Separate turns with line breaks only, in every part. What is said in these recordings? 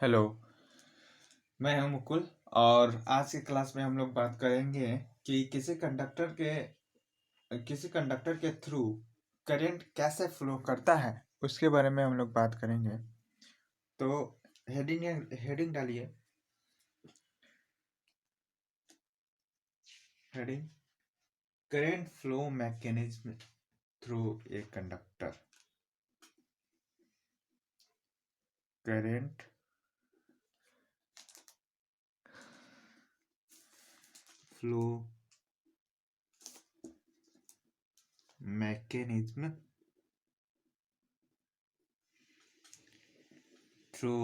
Hello. मैं हूं मुकुल। और आज के क्लास में हम लोग बात करेंगे कि किसी कंडक्टर के थ्रू करंट कैसे फ्लो करता है, उसके बारे में हम लोग बात करेंगे। तो हेडिंग हेडिंग डालिए। Heading current flow mechanism through a conductor. Current flow mechanism through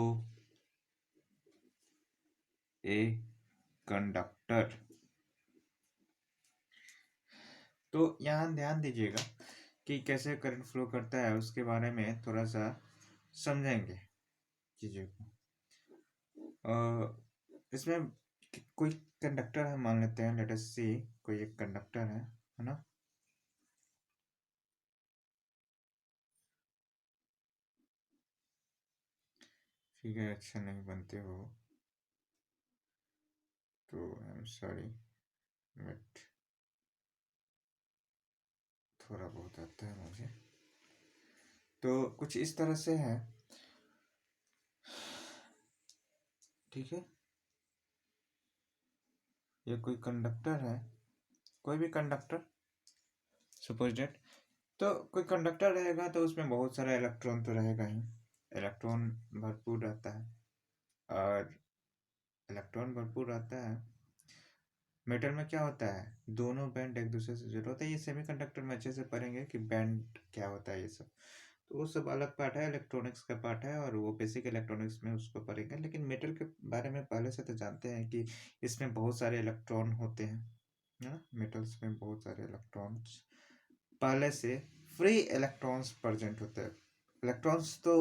a conductor. तो यहाँ ध्यान दीजिएगा कि कैसे करंट फ्लो करता है, उसके बारे में थोड़ा सा समझेंगे चीज़ों को। इसमें कोई कंडक्टर है, मान लेते हैं, लेट अस सी कोई एक कंडक्टर है ना। फिगर अच्छा नहीं बनते हो तो आई एम सॉरी, बट थोड़ा बहुत आता है मुझे। तो कुछ इस तरह से है, ठीक है। ये कोई कंडक्टर है, कोई भी कंडक्टर, सपोज डेट। तो कोई कंडक्टर रहेगा तो उसमें बहुत सारा इलेक्ट्रॉन तो रहेगा ही। इलेक्ट्रॉन भरपूर रहता है, और इलेक्ट्रॉन भरपूर रहता है। मेटल में क्या होता है, दोनों बैंड एक दूसरे से जुड़े होते हैं। ये सेमीकंडक्टर में अच्छे से पढ़ेंगे कि बैंड क्या होता है, ये सब तो वो सब अलग पार्ट है, इलेक्ट्रॉनिक्स का पार्ट है, और वो बेसिक इलेक्ट्रॉनिक्स में उसको पढ़ेंगे। लेकिन मेटल के बारे में पहले से तो जानते हैं कि इसमें बहुत सारे इलेक्ट्रॉन होते हैं, है ना। मेटल्स में बहुत सारे इलेक्ट्रॉन्स पहले से फ्री इलेक्ट्रॉन्स प्रेजेंट होते हैं। इलेक्ट्रॉन्स तो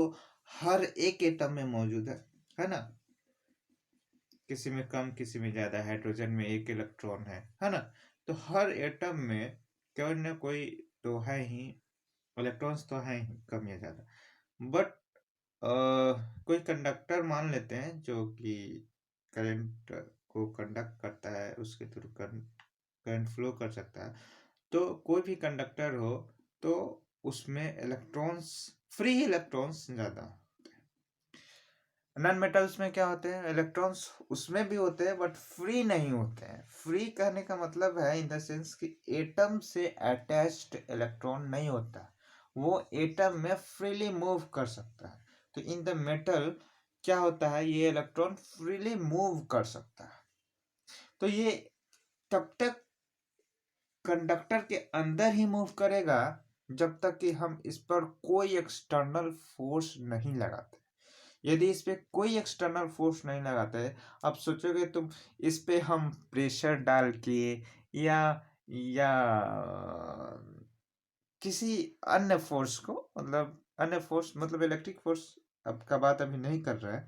हर एक एटम में मौजूद है ना। किसी में कम, किसी में ज्यादा। हाइड्रोजन में एक इलेक्ट्रॉन है ना। तो हर एटम में कोई ना कोई तो है ही, इलेक्ट्रॉन्स तो है ही, कम या ज्यादा। बट कोई कंडक्टर मान लेते हैं जो कि करंट को कंडक्ट करता है, उसके थ्रू करंट फ्लो कर सकता है। तो कोई भी कंडक्टर हो तो उसमें इलेक्ट्रॉन्स, फ्री इलेक्ट्रॉन्स ज्यादा। नॉन मेटल्स में क्या होते हैं, इलेक्ट्रॉन्स उसमें भी होते हैं बट फ्री नहीं होते हैं। फ्री कहने का मतलब है इन द सेंस कि एटम से अटैच्ड इलेक्ट्रॉन नहीं होता, वो एटम में फ्रीली मूव कर सकता है। तो इन द मेटल क्या होता है, ये इलेक्ट्रॉन फ्रीली मूव कर सकता है। तो ये तब तक कंडक्टर के अंदर ही मूव करेगा जब तक कि हम इस पर कोई एक्सटर्नल फोर्स नहीं लगाते। यदि इस पे कोई एक्सटर्नल फोर्स नहीं लगाते, अब सोचोगे तुम इस पे हम प्रेशर डाल के या या किसी अन्य फोर्स को, मतलब अन्य फोर्स मतलब इलेक्ट्रिक फोर्स अब का बात अभी नहीं कर रहा है,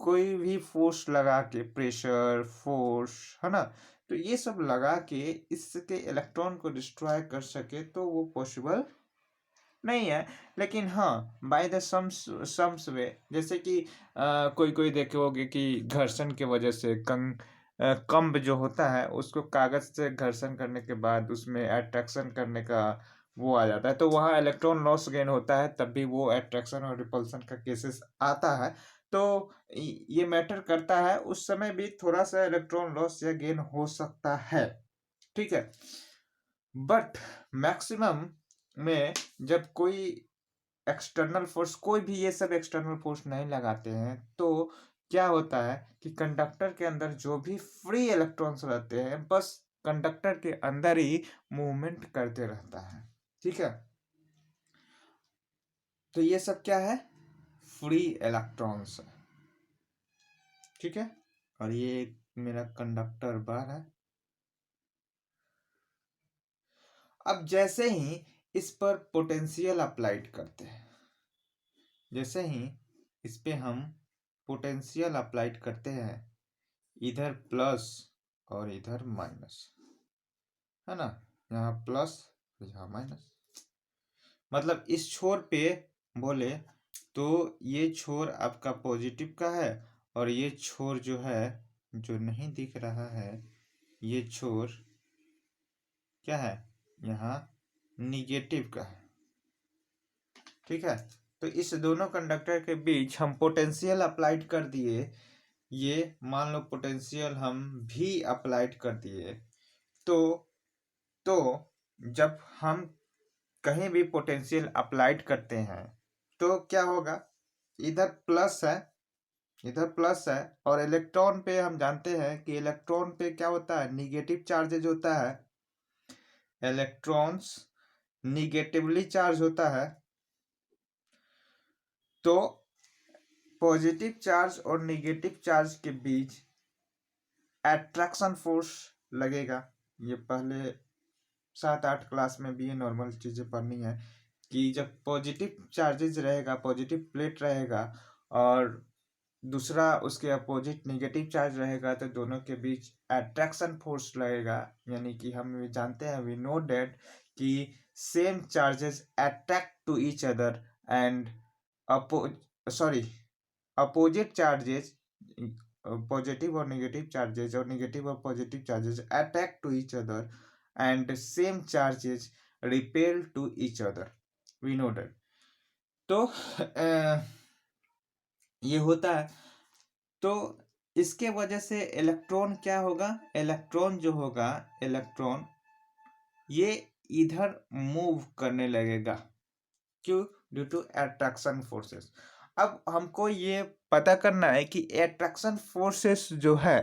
कोई भी फोर्स लगा के, प्रेशर फोर्स, है ना। तो ये सब लगा के इसके इलेक्ट्रॉन को डिस्ट्रॉय कर सके तो वो पॉसिबल नहीं है। लेकिन हाँ, बाय द सम्स वे, जैसे कि कोई कोई देखे होगे कि घर्षण की वजह से कंब जो होता है उसको कागज से घर्षण करने के बाद उसमें अट्रैक्शन करने का वो आ जाता है, तो वहाँ इलेक्ट्रॉन लॉस गेन होता है, तब भी वो अट्रैक्शन और रिपल्सन का केसेस आता है। तो ये मैटर करता है, उस समय भी थोड़ा सा इलेक्ट्रॉन लॉस या गेन हो सकता है, ठीक है। बट मैक्सिमम में जब कोई एक्सटर्नल फोर्स, कोई भी ये सब एक्सटर्नल फोर्स नहीं लगाते हैं, तो क्या होता है कि कंडक्टर के अंदर जो भी फ्री इलेक्ट्रॉन्स रहते हैं बस कंडक्टर के अंदर ही मूवमेंट करते रहता है, ठीक है। तो ये सब क्या है, फ्री इलेक्ट्रॉन्स है, ठीक है। और ये मेरा कंडक्टर बार है। अब जैसे ही इस पर पोटेंशियल अप्लाइड करते हैं, जैसे ही इस पे हम पोटेंशियल अप्लाइड करते हैं, इधर प्लस और इधर माइनस, है ना। यहाँ प्लस, यहाँ माइनस, मतलब इस छोर पे बोले तो ये छोर आपका पॉजिटिव का है और ये छोर जो है, जो नहीं दिख रहा है, ये छोर क्या है, यहाँ निगेटिव का है। ठीक है, तो इस दोनों कंडक्टर के बीच हम पोटेंशियल अप्लाइड कर दिए। ये मान लो पोटेंशियल हम भी अप्लाइड कर दिए। तो जब हम कहीं भी पोटेंशियल अप्लाइड करते हैं तो क्या होगा, इधर प्लस है, इधर प्लस है, और इलेक्ट्रॉन पे हम जानते हैं कि इलेक्ट्रॉन पे क्या होता है, निगेटिव चार्जेज होता है। इलेक्ट्रॉन्स निगेटिवली चार्ज होता है। तो पॉजिटिव चार्ज और निगेटिव चार्ज के बीच अट्रैक्शन फोर्स लगेगा। ये पहले 7-8 क्लास में भी ये नॉर्मल चीज़ें पढ़नी है कि जब पॉजिटिव चार्जेज रहेगा, पॉजिटिव प्लेट रहेगा और दूसरा उसके अपोजिट निगेटिव चार्ज रहेगा, तो दोनों के बीच अट्रैक्शन फोर्स लगेगा। यानी कि हम जानते हैं, वी नो डेट कि same charges attract to each other and opposite charges, positive और नेगेटिव चार्जेस और नेगेटिव और positive charges attract to each other and same charges repel to each other, we know that. तो ये होता है। तो इसके वजह से इलेक्ट्रॉन क्या होगा, इलेक्ट्रॉन जो होगा, इलेक्ट्रॉन ये इधर मूव करने लगेगा। क्यों? Due to attraction forces. अब हमको ये पता करना है कि अट्रैक्शन फोर्सेस जो है,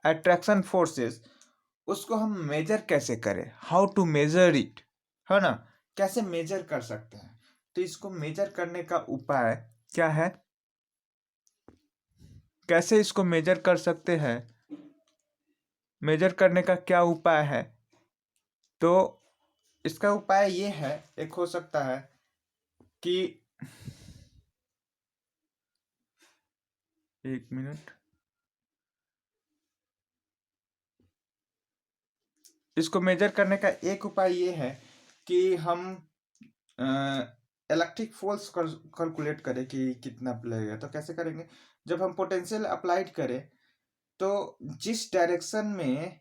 अट्रैक्शन फोर्सेस, उसको हम मेजर कैसे करें, हाउ टू मेजर इट, है ना, कैसे मेजर कर सकते हैं। तो इसको मेजर करने का उपाय क्या है, कैसे इसको मेजर कर सकते हैं, मेजर करने का क्या उपाय है। तो इसका उपाय ये है, एक हो सकता है कि, एक मिनट, इसको मेजर करने का एक उपाय ये है कि हम इलेक्ट्रिक फोर्स कैलकुलेट करें कि कितना लगेगा। तो कैसे करेंगे, जब हम पोटेंशियल अप्लाइड करें तो जिस डायरेक्शन में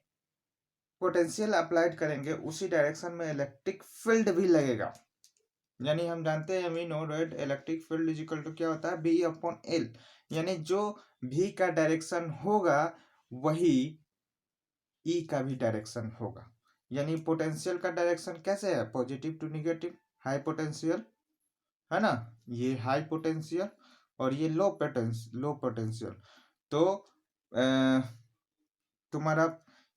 पोटेंशियल अप्लाइड करेंगे उसी डायरेक्शन में इलेक्ट्रिक फील्ड भी लगेगा। यानी हम जानते हैं, we know that electric field is equal to क्या होता है, बी अपॉन एल। यानी जो भी का डायरेक्शन होगा वही ई का भी डायरेक्शन होगा। यानी पोटेंशियल का डायरेक्शन कैसे है, positive to negative, high potential, है ना, ये हाई पोटेंशियल और ये लो पोटेंशियल। तो तुम्हारा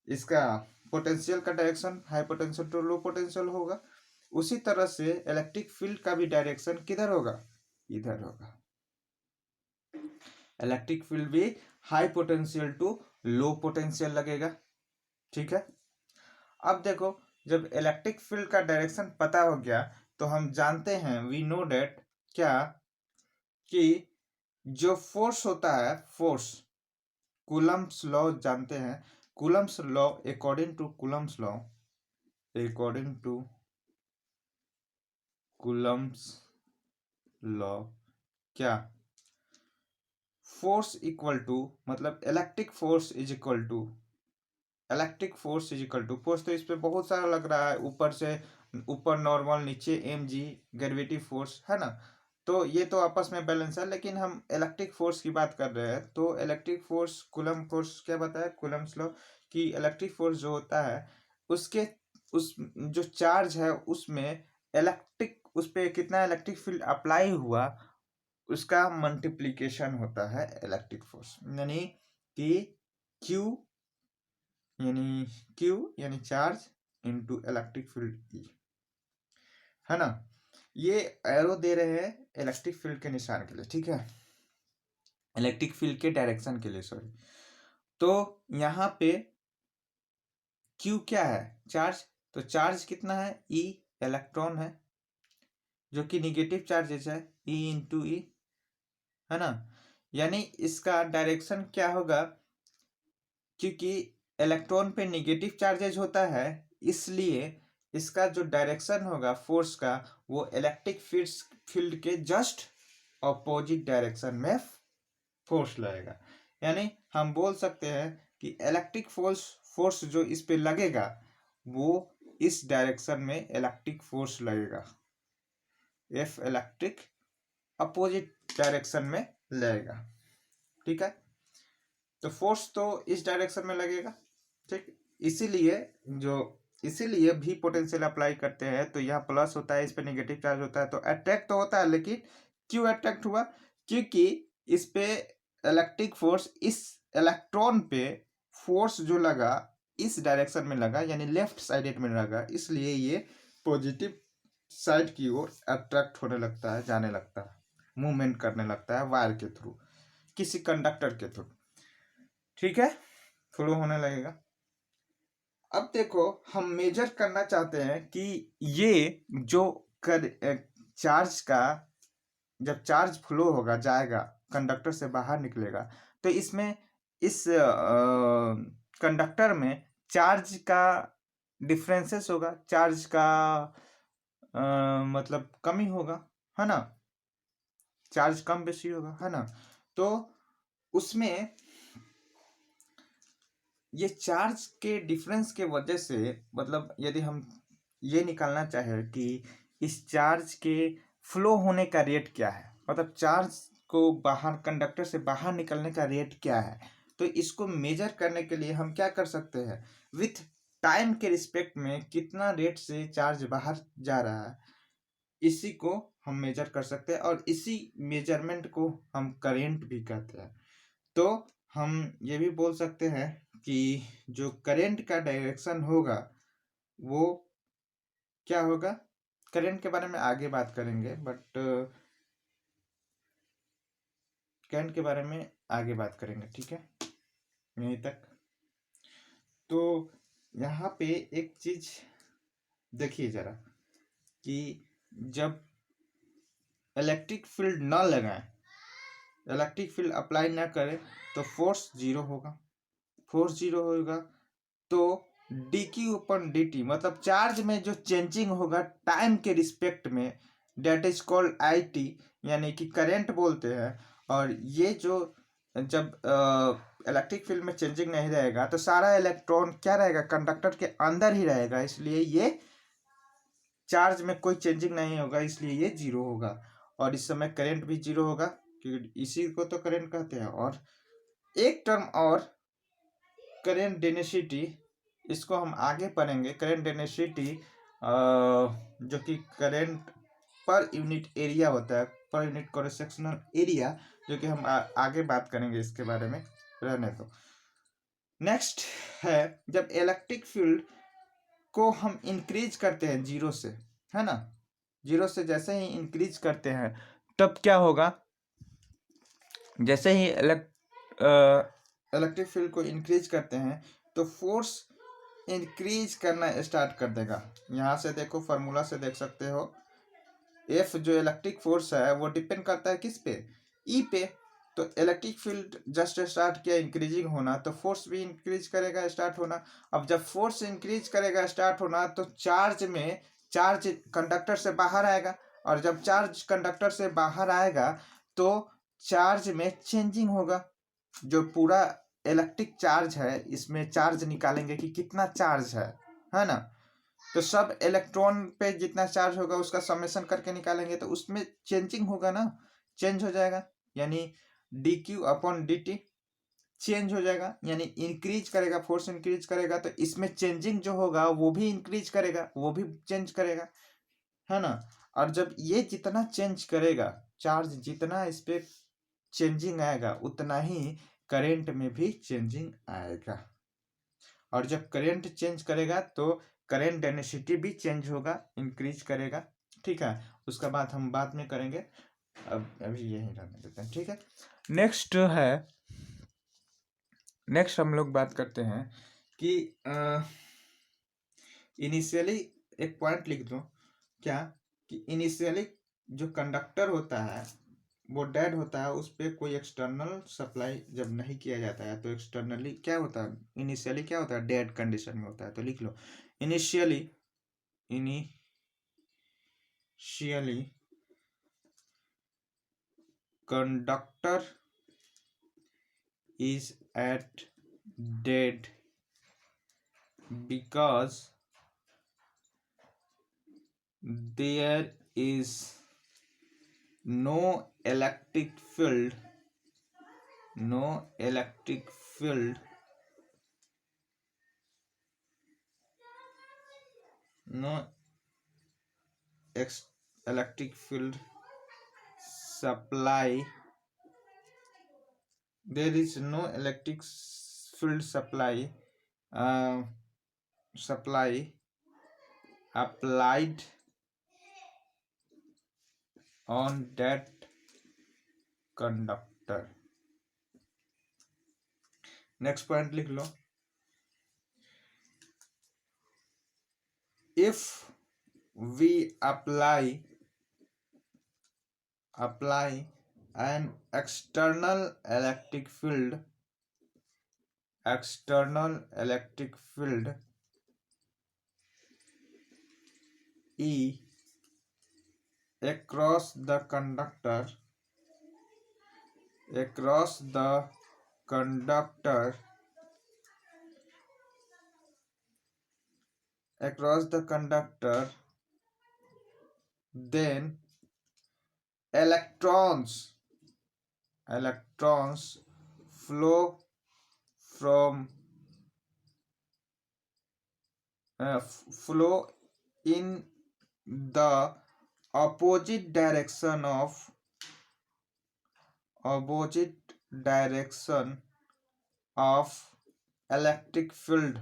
इसका पोटेंशियल का direction high potential to low potential होगा। उसी तरह से इलेक्ट्रिक फील्ड का भी डायरेक्शन किधर होगा, इधर होगा। इलेक्ट्रिक फील्ड भी high potential to low potential लगेगा। ठीक है, अब देखो, जब इलेक्ट्रिक फील्ड का डायरेक्शन पता हो गया तो हम जानते हैं, वी नो डेट क्या, कि जो फोर्स होता है, फोर्स, कूलम्ब्स लॉ जानते हैं, Coulomb's law, according to Coulomb's law, according to Coulomb's law, क्या, फोर्स इक्वल टू, मतलब electric force is equal to, electric force is equal to, force तो इस पे बहुत सारा लग रहा है, ऊपर से ऊपर नॉर्मल, नीचे mg ग्रेविटी फोर्स, है ना। तो ये तो आपस में बैलेंस है, लेकिन हम इलेक्ट्रिक फोर्स की बात कर रहे हैं। तो इलेक्ट्रिक फोर्स, कूलम्ब फोर्स क्या बताया, कूलम्ब्स लॉ, कि इलेक्ट्रिक फोर्स जो होता है उसके, उस जो चार्ज है उसमें इलेक्ट्रिक, उस पर कितना इलेक्ट्रिक फील्ड अप्लाई हुआ उसका मल्टीप्लीकेशन होता है इलेक्ट्रिक फोर्स। यानी कि Q, यानी charge into electric field E, है ना। ये एरो दे रहे हैं इलेक्ट्रिक फील्ड के निशान के लिए, ठीक है, इलेक्ट्रिक फील्ड के डायरेक्शन के लिए, सॉरी। तो यहाँ पे Q क्या है, चार्ज। तो चार्ज कितना है, E, इलेक्ट्रॉन है, जो कि निगेटिव चार्जेस है, E इंटू ई, है ना। यानी इसका डायरेक्शन क्या होगा, क्योंकि इलेक्ट्रॉन पे निगेटिव चार्जेज होता है, इसलिए इसका जो डायरेक्शन होगा फोर्स का, वो इलेक्ट्रिक फील्ड के जस्ट ऑपोजिट डायरेक्शन में फोर्स लगेगा। यानी हम बोल सकते हैं कि इलेक्ट्रिक फोर्स जो इस पे लगेगा वो इस डायरेक्शन में इलेक्ट्रिक फोर्स लगेगा, एफ इलेक्ट्रिक अपोजिट डायरेक्शन में लगेगा। ठीक है, तो फोर्स तो इस डायरेक्शन में लगेगा। ठीक, इसीलिए जो इसीलिए भी पोटेंशियल अप्लाई करते हैं तो यह प्लस होता है, इस पे नेगेटिव चार्ज होता है तो अट्रैक्ट तो होता है। लेकिन क्यों अट्रैक्ट हुआ? क्योंकि इस पे इलेक्ट्रिक फोर्स इस इलेक्ट्रॉन पे फोर्स जो लगा इस डायरेक्शन में लगा, यानी लेफ्ट साइडेड में लगा, इसलिए ये पॉजिटिव साइड की ओर अट्रैक्ट होने लगता है, जाने लगता है, मूवमेंट करने लगता है वायर के थ्रू, किसी कंडक्टर के थ्रू। ठीक है, फ्लो होने लगेगा। अब देखो, हम मेजर करना चाहते हैं कि ये जो चार्ज का जब चार्ज फ्लो होगा, जाएगा कंडक्टर से बाहर निकलेगा, तो इसमें इस कंडक्टर में चार्ज का डिफरेंसेस होगा, चार्ज का मतलब कमी होगा, है ना, चार्ज कम बेसी होगा, है ना। तो उसमें ये चार्ज के डिफरेंस के वजह से, मतलब यदि हम ये निकालना चाहें कि इस चार्ज के फ्लो होने का रेट क्या है, मतलब चार्ज को बाहर कंडक्टर से बाहर निकलने का रेट क्या है, तो इसको मेजर करने के लिए हम क्या कर सकते हैं, विथ टाइम के रिस्पेक्ट में कितना रेट से चार्ज बाहर जा रहा है, इसी को हम मेजर कर सकते हैं और इसी मेजरमेंट को हम करेंट भी कहते हैं। तो हम ये भी बोल सकते हैं कि जो करंट का डायरेक्शन होगा वो क्या होगा, करंट के बारे में आगे बात करेंगे, बट करंट के बारे में आगे बात करेंगे। ठीक है, यहीं तक। तो यहाँ पे एक चीज देखिए जरा कि जब इलेक्ट्रिक फील्ड ना लगाएं, इलेक्ट्रिक फील्ड अप्लाई ना करें, तो फोर्स जीरो होगा। फोर्स जीरो होगा तो D Q upon D T, मतलब चार्ज में जो चेंजिंग होगा टाइम के रिस्पेक्ट में, that is called I T, यानी कि करंट बोलते हैं। और ये जो जब इलेक्ट्रिक फील्ड में चेंजिंग नहीं रहेगा तो सारा इलेक्ट्रॉन क्या रहेगा, कंडक्टर के अंदर ही रहेगा, इसलिए ये चार्ज में कोई चेंजिंग नहीं होगा, इसलिए ये जीरो होगा। और इस समय करंट भी जीरो होगा, क्योंकि इसी को तो करंट कहते हैं। और एक टर्म और, करंट डेंसिटी, इसको हम आगे पढ़ेंगे। करंट डेंसिटी जो कि करंट पर यूनिट एरिया होता है, पर यूनिट क्रॉस सेक्शनल एरिया, जो कि हम आगे बात करेंगे इसके बारे में, रहने दो। नेक्स्ट है, जब इलेक्ट्रिक फील्ड को हम इंक्रीज करते हैं जीरो से, है ना, जीरो से जैसे ही इंक्रीज करते हैं तब क्या होगा, जैसे ही इलेक्ट्रिक फील्ड को इंक्रीज करते हैं तो फोर्स इंक्रीज करना स्टार्ट कर देगा। यहाँ से देखो, फार्मूला से देख सकते हो, एफ जो इलेक्ट्रिक फोर्स है वो डिपेंड करता है किस पे, ई पे। तो इलेक्ट्रिक फील्ड जस्ट स्टार्ट किया इंक्रीजिंग होना, तो फोर्स भी इंक्रीज करेगा, स्टार्ट होना। अब जब फोर्स इंक्रीज करेगा, स्टार्ट होना, तो चार्ज कंडक्टर से बाहर आएगा, और जब चार्ज कंडक्टर से बाहर आएगा तो चार्ज में चेंजिंग होगा। जो पूरा इलेक्ट्रिक चार्ज है, इसमें चार्ज निकालेंगे कि कितना चार्ज है ना, तो सब इलेक्ट्रॉन पे जितना चार्ज होगा उसका समेशन करके निकालेंगे, तो उसमें चेंजिंग होगा ना, चेंज हो जाएगा, यानी D Q upon D T change हो जाएगा, यानी इंक्रीज करेगा, फोर्स इंक्रीज करेगा तो इसमें चेंजिंग जो होगा वो भी इंक्रीज करेगा, वो भी चेंज करेगा, है ना। और जब ये जितना चेंज करेगा, चार्ज जितना इस पे चेंजिंग आएगा, उतना ही करंट में भी चेंजिंग आएगा। और जब करंट चेंज करेगा तो करंट डेंसिटी भी चेंज होगा, इंक्रीज करेगा। ठीक है, उसका बात हम बाद में करेंगे, अब अभी यही रहने देते हैं। ठीक है, नेक्स्ट हम लोग बात करते हैं कि इनिशियली एक पॉइंट लिख दो, क्या कि इनिशियली जो कंडक्टर होता है वो डेड होता है, उस पर कोई एक्सटर्नल सप्लाई जब नहीं किया जाता है तो एक्सटर्नली क्या होता है, इनिशियली क्या होता है, डेड कंडीशन में होता है। तो लिख लो, initially conductor is at dead because there is no electric field, no electric field, no electric field supply. There is no electric field supply supply applied on that conductor. Next point लिख लो. If we apply an external electric field E across the conductor, then electrons flow from flow in the opposite direction of electric field,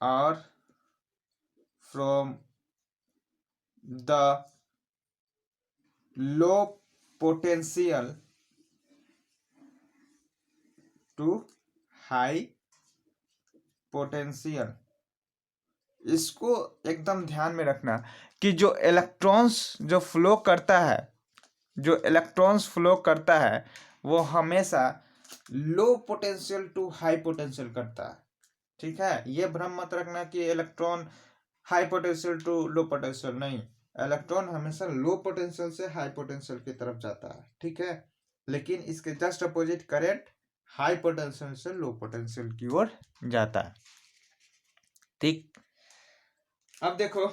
or from the low potential to high potential. इसको एकदम ध्यान में रखना कि जो electrons flow करता है वो हमेशा low potential to high potential करता है. ठीक है, ये भ्रम मत रखना कि electron high potential to low potential. नहीं, इलेक्ट्रॉन हमेशा लो पोटेंशियल से हाई पोटेंशियल की तरफ जाता है. ठीक है, लेकिन इसके just opposite current high potential से लो पोटेंशियल की ओर जाता है. ठीक, अब देखो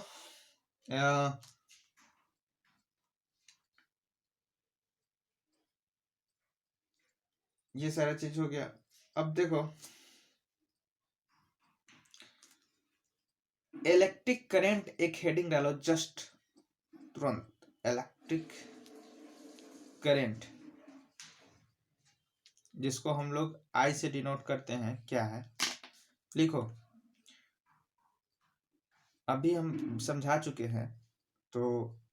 ये सारा चीज हो गया. अब देखो इलेक्ट्रिक करंट, एक हेडिंग डालो जस्ट तुरंत. इलेक्ट्रिक करंट, जिसको हम लोग आई से डिनोट करते हैं, क्या है लिखो. अभी हम समझा चुके हैं तो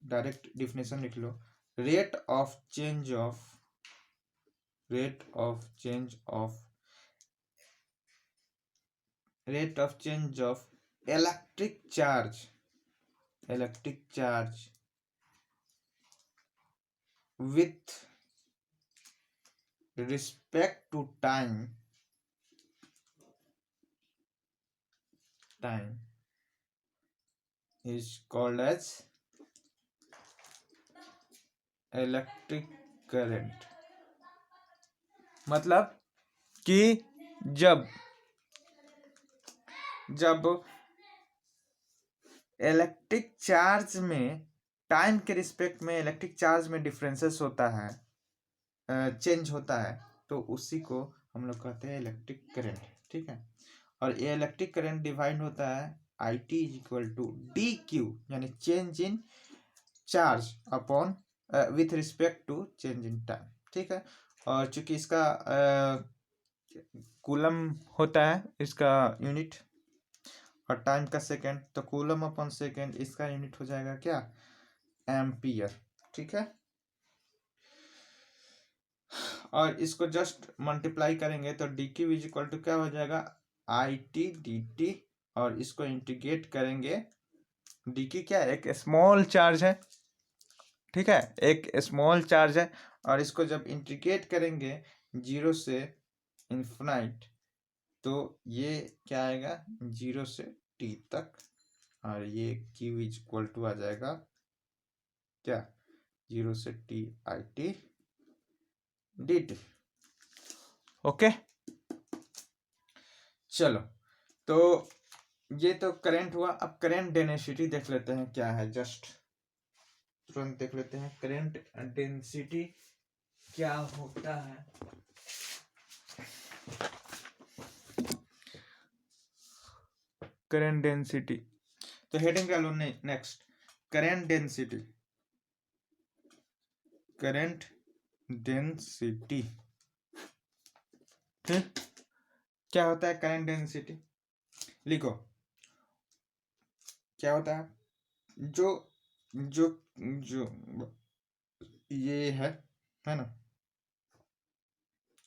डायरेक्ट डिफिनेशन लिख लो. Rate of change of electric charge with respect to time is called as electric current. मतलब कि जब इलेक्ट्रिक चार्ज में टाइम के रिस्पेक्ट में इलेक्ट्रिक चार्ज में डिफरेंसेस होता है, चेंज होता है, तो उसी को हम लोग कहते हैं इलेक्ट्रिक करंट. ठीक है, और ये इलेक्ट्रिक करंट डिवाइड होता है IT is equal to DQ, यानी change in charge upon with respect to change in time. ठीक है, और चूंकि इसका कूलम होता है इसका यूनिट, और टाइम का सेकेंड, तो कूलम अपॉन सेकेंड इसका यूनिट हो जाएगा क्या, एम्पियर. ठीक है, और इसको जस्ट मल्टीप्लाई करेंगे तो DQ इज इक्वल टू क्या हो जाएगा, IT dt, और इसको इंटीग्रेट करेंगे. DQ क्या है, एक स्मॉल चार्ज है. ठीक है, एक स्मॉल चार्ज है, और इसको जब इंटीग्रेट करेंगे 0 से इन्फिनाइट, तो ये क्या आएगा, 0 से T तक, और ये Q इज इक्वल टू आ जाएगा क्या 0 से t i t dt। Okay, चलो तो ये तो करंट हुआ। अब करंट डेंसिटी देख लेते हैं क्या है, जस्ट तुरंत देख लेते हैं करंट डेंसिटी क्या होता है। करंट डेंसिटी, तो हेडिंग क्या लो, next current density. Current density क्या होता है? करंट डेंसिटी लिखो क्या होता है। जो जो जो ये है ना,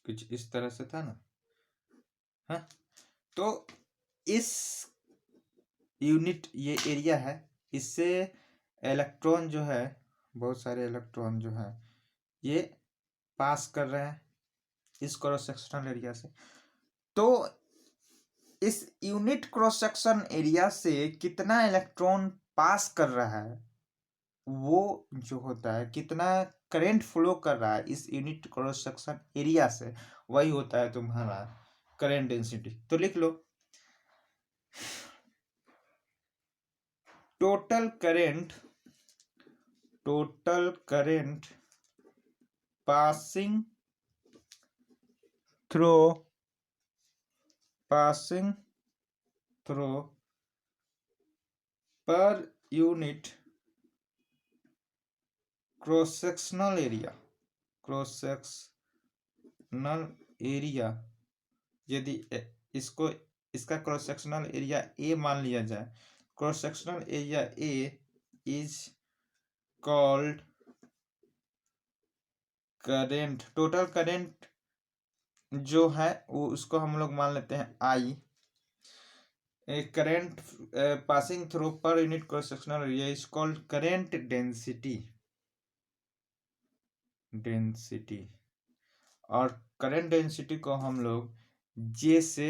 कुछ इस तरह से था ना, हाँ। तो इस यूनिट ये एरिया है, इससे इलेक्ट्रॉन जो है, बहुत सारे इलेक्ट्रॉन जो है ये पास कर रहे हैं इस क्रॉस सेक्शनल एरिया से। तो इस यूनिट क्रॉस सेक्शन एरिया से कितना इलेक्ट्रॉन पास कर रहा है, वो जो होता है कितना करंट फ्लो कर रहा है इस यूनिट क्रॉस सेक्शन एरिया से, वही होता है तुम्हारा करंट डेंसिटी। तो लिख लो total current passing through per unit cross sectional area यदि इसको इसका क्रॉस सेक्शनल एरिया ए मान लिया जाए, cross sectional area A is called current. Total current जो है वो उसको हम लोग मान लेते हैं I. Current passing through per unit cross sectional area is called current density. और करंट डेंसिटी को हम लोग जे से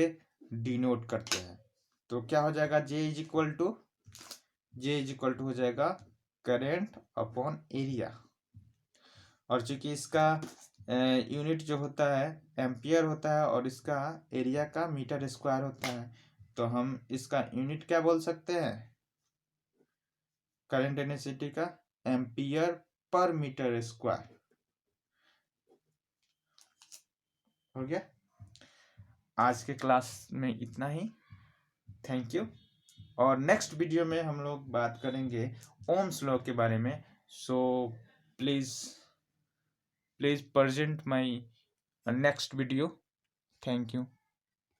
डिनोट करते हैं। तो क्या हो जाएगा, जे इज इक्वल टू हो जाएगा करंट अपॉन एरिया। और चूंकि इसका यूनिट जो होता है एम्पियर होता है और इसका एरिया का मीटर स्क्वायर होता है, तो हम इसका यूनिट क्या बोल सकते हैं करंट डेंसिटी का, एम्पियर पर मीटर स्क्वायर। हो गया। आज के क्लास में इतना ही, थैंक यू। और नेक्स्ट वीडियो में हम लोग बात करेंगे ओम्स लॉ के बारे में। So please present my next video. Thank you.